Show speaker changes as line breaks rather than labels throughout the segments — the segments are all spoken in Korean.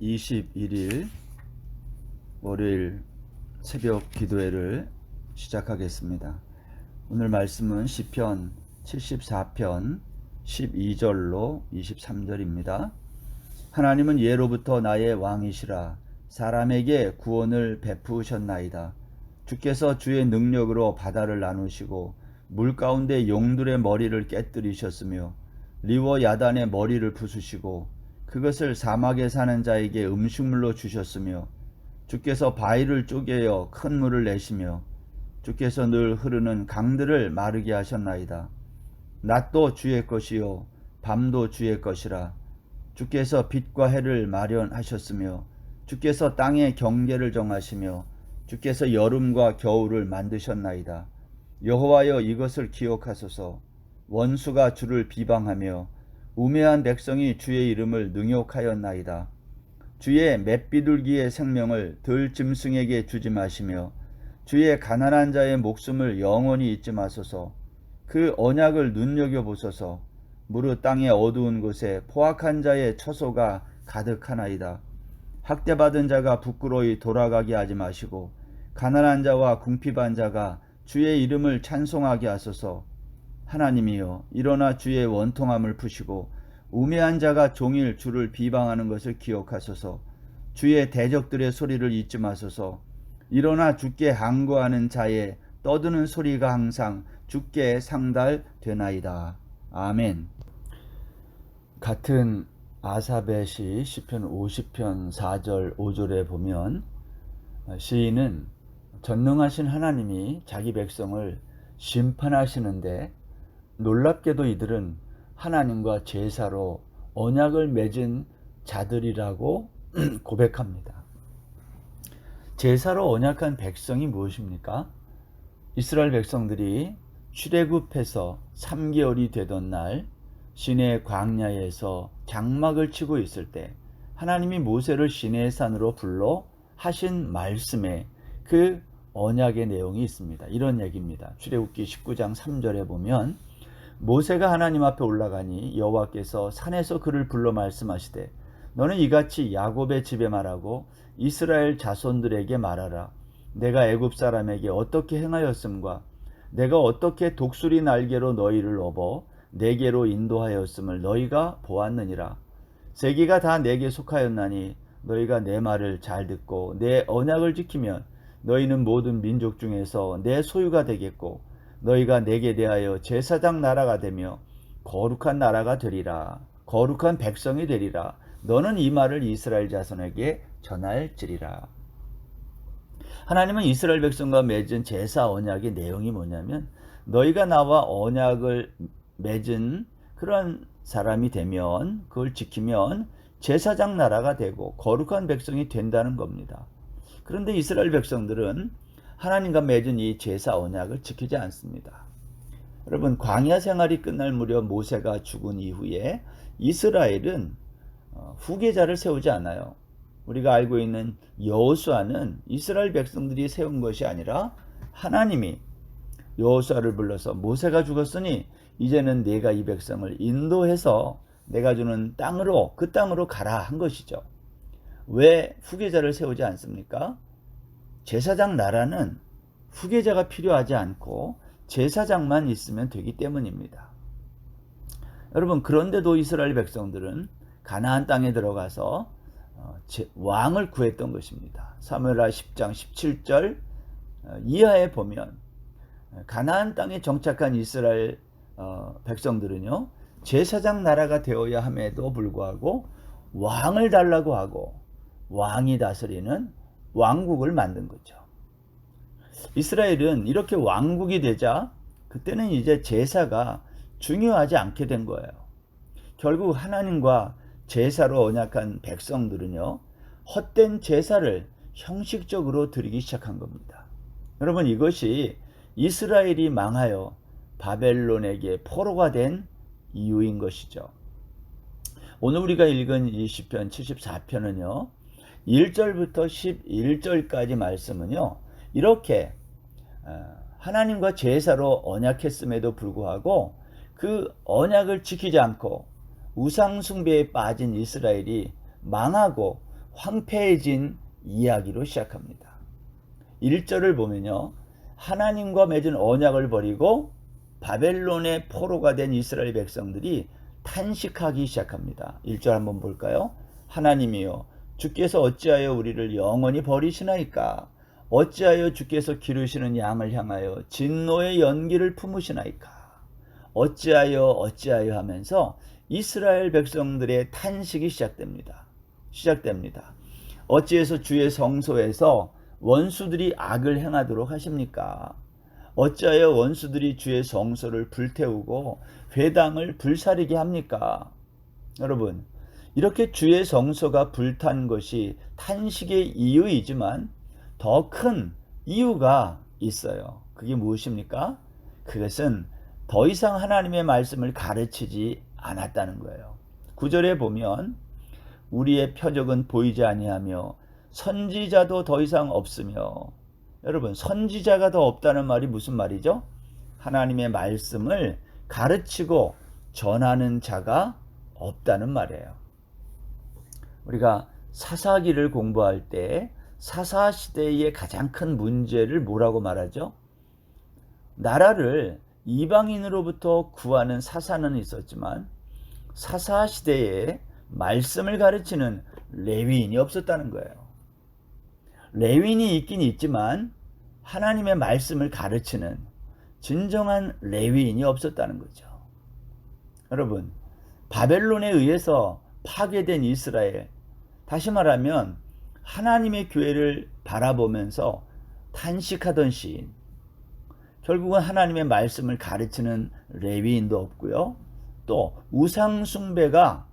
21일 월요일 새벽 기도회를 시작하겠습니다. 오늘 말씀은 시편 74편 12절로 23절입니다. 하나님은 예로부터 나의 왕이시라. 사람에게 구원을 베푸셨나이다. 주께서 주의 능력으로 바다를 나누시고 물 가운데 용들의 머리를 깨뜨리셨으며 리워 야단의 머리를 부수시고 그것을 사막에 사는 자에게 음식물로 주셨으며 주께서 바위를 쪼개어 큰 물을 내시며 주께서 늘 흐르는 강들을 마르게 하셨나이다. 낮도 주의 것이요 밤도 주의 것이라. 주께서 빛과 해를 마련하셨으며 주께서 땅의 경계를 정하시며 주께서 여름과 겨울을 만드셨나이다. 여호와여 이것을 기억하소서. 원수가 주를 비방하며 우매한 백성이 주의 이름을 능욕하였나이다. 주의 맷비둘기의 생명을 들짐승에게 주지 마시며 주의 가난한 자의 목숨을 영원히 잊지 마소서. 그 언약을 눈여겨보소서. 무릇 땅의 어두운 곳에 포악한 자의 처소가 가득하나이다. 학대받은 자가 부끄러이 돌아가게 하지 마시고 가난한 자와 궁핍한 자가 주의 이름을 찬송하게 하소서. 하나님이여 일어나 주의 원통함을 푸시고 우매한 자가 종일 주를 비방하는 것을 기억하소서. 주의 대적들의 소리를 잊지 마소서. 일어나 주께 항거하는 자의 떠드는 소리가 항상 주께 상달되나이다. 아멘. 같은 아사베 시 시편 50편 4절 5절에 보면 시인은 전능하신 하나님이 자기 백성을 심판하시는데 놀랍게도 이들은 하나님과 제사로 언약을 맺은 자들이라고 고백합니다. 제사로 언약한 백성이 무엇입니까? 이스라엘 백성들이 출애굽해서 3개월이 되던 날 시내 광야에서 장막을 치고 있을 때 하나님이 모세를 시내의 산으로 불러 하신 말씀에 그 언약의 내용이 있습니다. 이런 얘기입니다. 출애굽기 19장 3절에 보면 모세가 하나님 앞에 올라가니 여호와께서 산에서 그를 불러 말씀하시되 너는 이같이 야곱의 집에 말하고 이스라엘 자손들에게 말하라. 내가 애굽 사람에게 어떻게 행하였음과 내가 어떻게 독수리 날개로 너희를 업어 내게로 인도하였음을 너희가 보았느니라. 세계가 다 내게 속하였나니 너희가 내 말을 잘 듣고 내 언약을 지키면 너희는 모든 민족 중에서 내 소유가 되겠고 너희가 내게 대하여 제사장 나라가 되며 거룩한 나라가 되리라. 거룩한 백성이 되리라. 너는 이 말을 이스라엘 자손에게 전할지리라. 하나님은 이스라엘 백성과 맺은 제사 언약의 내용이 뭐냐면 너희가 나와 언약을 맺은 그런 사람이 되면 그걸 지키면 제사장 나라가 되고 거룩한 백성이 된다는 겁니다. 그런데 이스라엘 백성들은 하나님과 맺은 이 제사 언약을 지키지 않습니다. 여러분 광야 생활이 끝날 무렵 모세가 죽은 이후에 이스라엘은 후계자를 세우지 않아요. 우리가 알고 있는 여호수아는 이스라엘 백성들이 세운 것이 아니라 하나님이 여호수아를 불러서 모세가 죽었으니 이제는 내가 이 백성을 인도해서 내가 주는 땅으로 그 땅으로 가라 한 것이죠. 왜 후계자를 세우지 않습니까? 제사장 나라는 후계자가 필요하지 않고 제사장만 있으면 되기 때문입니다. 여러분 그런데도 이스라엘 백성들은 가나안 땅에 들어가서 왕을 구했던 것입니다. 사무엘하 10장 17절 이하에 보면 가나안 땅에 정착한 이스라엘 백성들은요 제사장 나라가 되어야 함에도 불구하고 왕을 달라고 하고 왕이 다스리는 왕국을 만든 거죠. 이스라엘은 이렇게 왕국이 되자 그때는 이제 제사가 중요하지 않게 된 거예요. 결국 하나님과 제사로 언약한 백성들은요 헛된 제사를 형식적으로 드리기 시작한 겁니다. 여러분 이것이 이스라엘이 망하여 바벨론에게 포로가 된 이유인 것이죠. 오늘 우리가 읽은 이 시편 74편은요 1절부터 11절까지 말씀은요 이렇게 하나님과 제사로 언약했음에도 불구하고 그 언약을 지키지 않고 우상 숭배에 빠진 이스라엘이 망하고 황폐해진 이야기로 시작합니다. 1절을 보면요, 하나님과 맺은 언약을 버리고 바벨론의 포로가 된 이스라엘 백성들이 탄식하기 시작합니다. 1절 한번 볼까요? 하나님이여, 주께서 어찌하여 우리를 영원히 버리시나이까? 어찌하여 주께서 기르시는 양을 향하여 진노의 연기를 품으시나이까? 어찌하여 하면서 이스라엘 백성들의 탄식이 시작됩니다. 어찌해서 주의 성소에서 원수들이 악을 행하도록 하십니까? 어찌하여 원수들이 주의 성소를 불태우고 회당을 불사르게 합니까? 여러분, 이렇게 주의 성소가 불탄 것이 탄식의 이유이지만 더 큰 이유가 있어요. 그게 무엇입니까? 그것은 더 이상 하나님의 말씀을 가르치지 않았다는 거예요. 9절에 보면 우리의 표적은 보이지 아니하며 선지자도 더 이상 없으며, 여러분, 선지자가 더 없다는 말이 무슨 말이죠? 하나님의 말씀을 가르치고 전하는 자가 없다는 말이에요. 우리가 사사기를 공부할 때 사사시대의 가장 큰 문제를 뭐라고 말하죠? 나라를 이방인으로부터 구하는 사사는 있었지만 사사시대에 말씀을 가르치는 레위인이 없었다는 거예요. 레위인이 있긴 있지만 하나님의 말씀을 가르치는 진정한 레위인이 없었다는 거죠. 여러분, 바벨론에 의해서 파괴된 이스라엘, 다시 말하면 하나님의 교회를 바라보면서 탄식하던 시인, 결국은 하나님의 말씀을 가르치는 레위인도 없고요, 또 우상 숭배가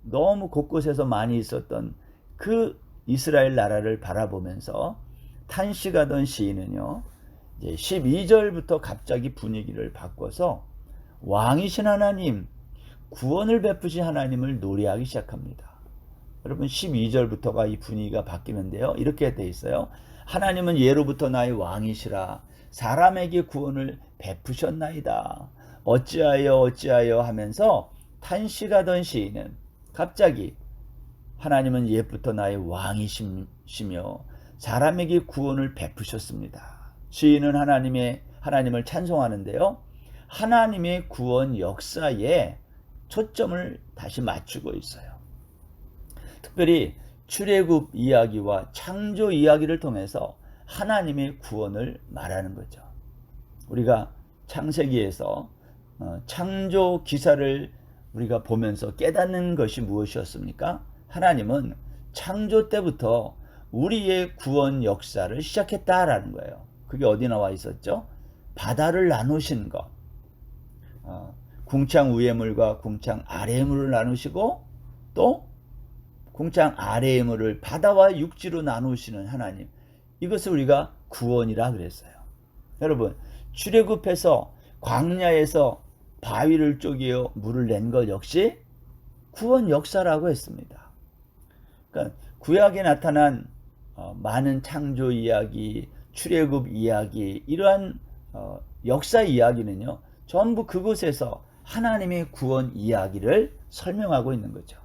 너무 곳곳에서 많이 있었던 그 이스라엘 나라를 바라보면서 탄식하던 시인은요, 이제 12절부터 갑자기 분위기를 바꿔서 왕이신 하나님, 구원을 베푸신 하나님을 노래하기 시작합니다. 여러분, 12절부터가 이 분위기가 바뀌는데요, 이렇게 돼 있어요. 하나님은 예로부터 나의 왕이시라. 사람에게 구원을 베푸셨나이다. 어찌하여 하면서 탄식하던 시인은 갑자기 하나님은 옛부터 나의 왕이시며 사람에게 구원을 베푸셨습니다. 시인은 하나님을 찬송하는데요, 하나님의 구원 역사에 초점을 다시 맞추고 있어요. 특별히 출애굽 이야기와 창조 이야기를 통해서 하나님의 구원을 말하는 거죠. 우리가 창세기에서 창조 기사를 우리가 보면서 깨닫는 것이 무엇이었습니까? 하나님은 창조 때부터 우리의 구원 역사를 시작했다라는 거예요. 그게 어디 나와 있었죠? 바다를 나누신 것, 궁창 위의 물과 궁창 아래의 물을 나누시고, 또 궁창 아래의 물을 바다와 육지로 나누시는 하나님, 이것을 우리가 구원이라 그랬어요. 여러분, 출애굽해서 광야에서 바위를 쪼개어 물을 낸 것 역시 구원 역사라고 했습니다. 그러니까 구약에 나타난 많은 창조 이야기, 출애굽 이야기, 이러한 역사 이야기는요, 전부 그곳에서 하나님의 구원 이야기를 설명하고 있는 거죠.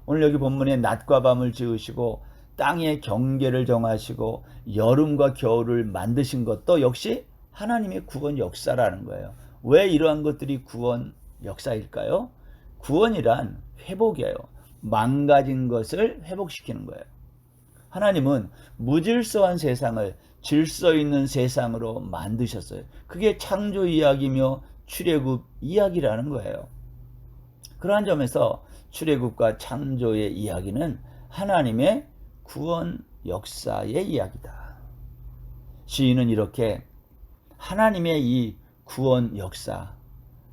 오늘 여기 본문에 낮과 밤을 지으시고 땅의 경계를 정하시고 여름과 겨울을 만드신 것도 역시 하나님의 구원 역사라는 거예요. 왜 이러한 것들이 구원 역사일까요? 구원이란 회복이에요. 망가진 것을 회복시키는 거예요. 하나님은 무질서한 세상을 질서 있는 세상으로 만드셨어요. 그게 창조 이야기며 출애굽 이야기라는 거예요. 그러한 점에서 출애굽과 창조의 이야기는 하나님의 구원 역사의 이야기다. 시인은 이렇게 하나님의 이 구원 역사,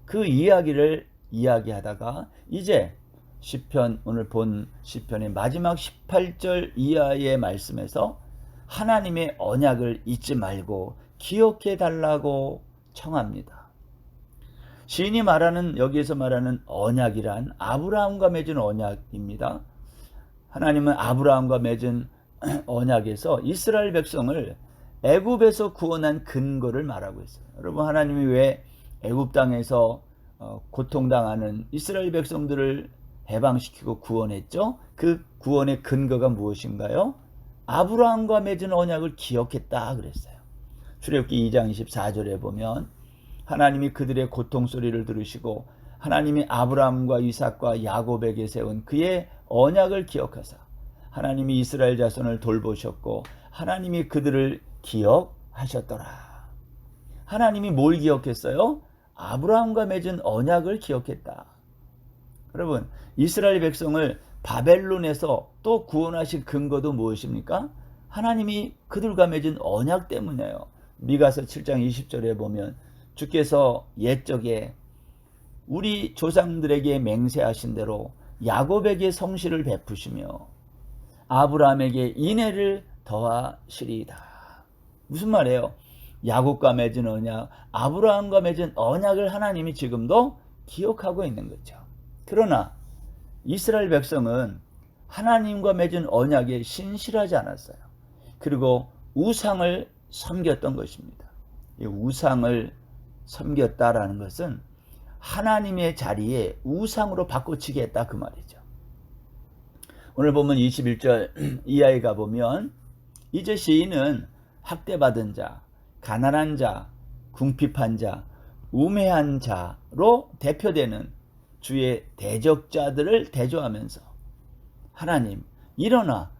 그 이야기를 이야기하다가 이제 시편, 오늘 본 시편의 마지막 18절 이하의 말씀에서 하나님의 언약을 잊지 말고 기억해 달라고 청합니다. 시인이 여기에서 말하는 언약이란 아브라함과 맺은 언약입니다. 하나님은 아브라함과 맺은 언약에서 이스라엘 백성을 애굽에서 구원한 근거를 말하고 있어요. 여러분, 하나님이 왜 애굽 땅에서 고통당하는 이스라엘 백성들을 해방시키고 구원했죠. 그 구원의 근거가 무엇인가요? 아브라함과 맺은 언약을 기억했다 그랬어요. 출애굽기 2장 24절에 보면 하나님이 그들의 고통 소리를 들으시고 하나님이 아브라함과 이삭과 야곱에게 세운 그의 언약을 기억하사 하나님이 이스라엘 자손을 돌보셨고 하나님이 그들을 기억하셨더라. 하나님이 뭘 기억했어요? 아브라함과 맺은 언약을 기억했다. 여러분, 이스라엘 백성을 바벨론에서 또 구원하신 근거도 무엇입니까? 하나님이 그들과 맺은 언약 때문이에요. 미가서 7장 20절에 보면 주께서 옛적에 우리 조상들에게 맹세하신 대로 야곱에게 성실을 베푸시며 아브라함에게 인애를 더하시리이다. 무슨 말이에요? 야곱과 맺은 언약, 아브라함과 맺은 언약을 하나님이 지금도 기억하고 있는 거죠. 그러나 이스라엘 백성은 하나님과 맺은 언약에 신실하지 않았어요. 그리고 우상을 섬겼던 것입니다. 이 우상을 섬겼다라는 것은 하나님의 자리에 우상으로 바꿔치기 했다 그 말이죠. 오늘 보면 21절 이하에 가보면 이제 시인은 학대받은 자, 가난한 자, 궁핍한 자, 우매한 자로 대표되는 주의 대적자들을 대조하면서 하나님 일어나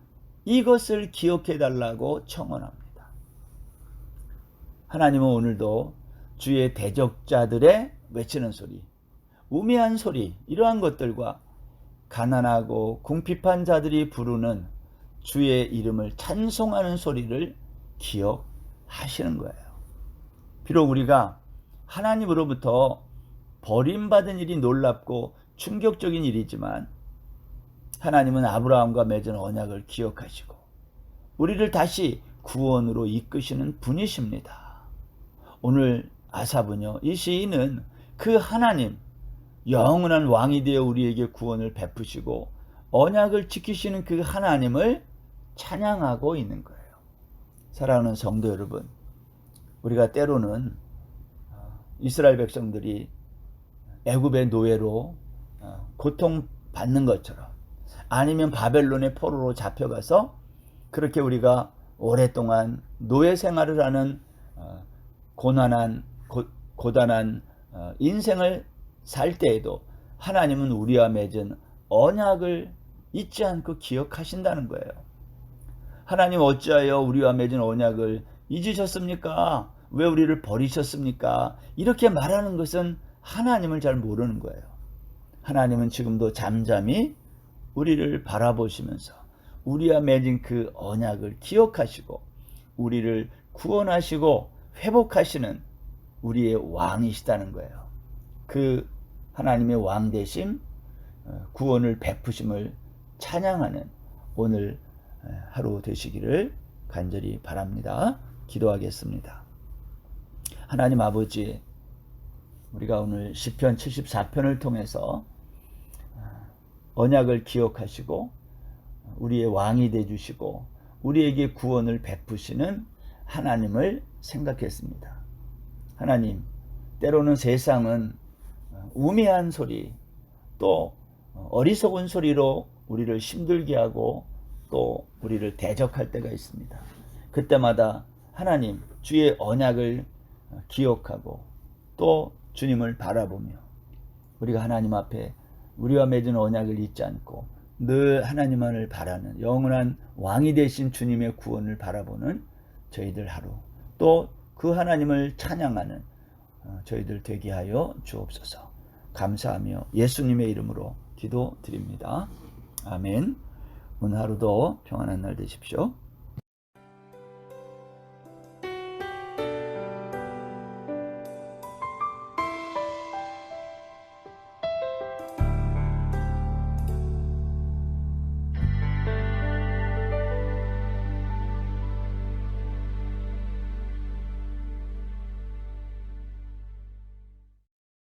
이것을 기억해달라고 청원합니다. 하나님은 오늘도 주의 대적자들의 외치는 소리, 우매한 소리, 이러한 것들과 가난하고 궁핍한 자들이 부르는 주의 이름을 찬송하는 소리를 기억하시는 거예요. 비록 우리가 하나님으로부터 버림받은 일이 놀랍고 충격적인 일이지만 하나님은 아브라함과 맺은 언약을 기억하시고 우리를 다시 구원으로 이끄시는 분이십니다. 오늘 아삽은요, 이 시인은 그 하나님, 영원한 왕이 되어 우리에게 구원을 베푸시고 언약을 지키시는 그 하나님을 찬양하고 있는 거예요. 사랑하는 성도 여러분, 우리가 때로는 이스라엘 백성들이 애굽의 노예로 고통받는 것처럼 아니면 바벨론의 포로로 잡혀가서 그렇게 우리가 오랫동안 노예 생활을 하는 고단한 인생을 살 때에도 하나님은 우리와 맺은 언약을 잊지 않고 기억하신다는 거예요. 하나님 어찌하여 우리와 맺은 언약을 잊으셨습니까? 왜 우리를 버리셨습니까? 이렇게 말하는 것은 하나님을 잘 모르는 거예요. 하나님은 지금도 잠잠히 우리를 바라보시면서 우리와 맺은 그 언약을 기억하시고 우리를 구원하시고 회복하시는 우리의 왕이시다는 거예요. 그 하나님의 왕 되심, 구원을 베푸심을 찬양하는 오늘 하루 되시기를 간절히 바랍니다. 기도하겠습니다. 하나님 아버지, 우리가 오늘 시편 74편을 통해서 언약을 기억하시고 우리의 왕이 되주시고 우리에게 구원을 베푸시는 하나님을 생각했습니다. 하나님, 때로는 세상은 우매한 소리, 또 어리석은 소리로 우리를 힘들게 하고 또 우리를 대적할 때가 있습니다. 그때마다 하나님, 주의 언약을 기억하고 또 주님을 바라보며 우리가 하나님 앞에 우리와 맺은 언약을 잊지 않고 늘 하나님만을 바라는 영원한 왕이 되신 주님의 구원을 바라보는 저희들 하루, 또 그 하나님을 찬양하는 저희들 되게 하여 주옵소서. 감사하며 예수님의 이름으로 기도드립니다. 아멘. 오늘 하루도 평안한 날 되십시오.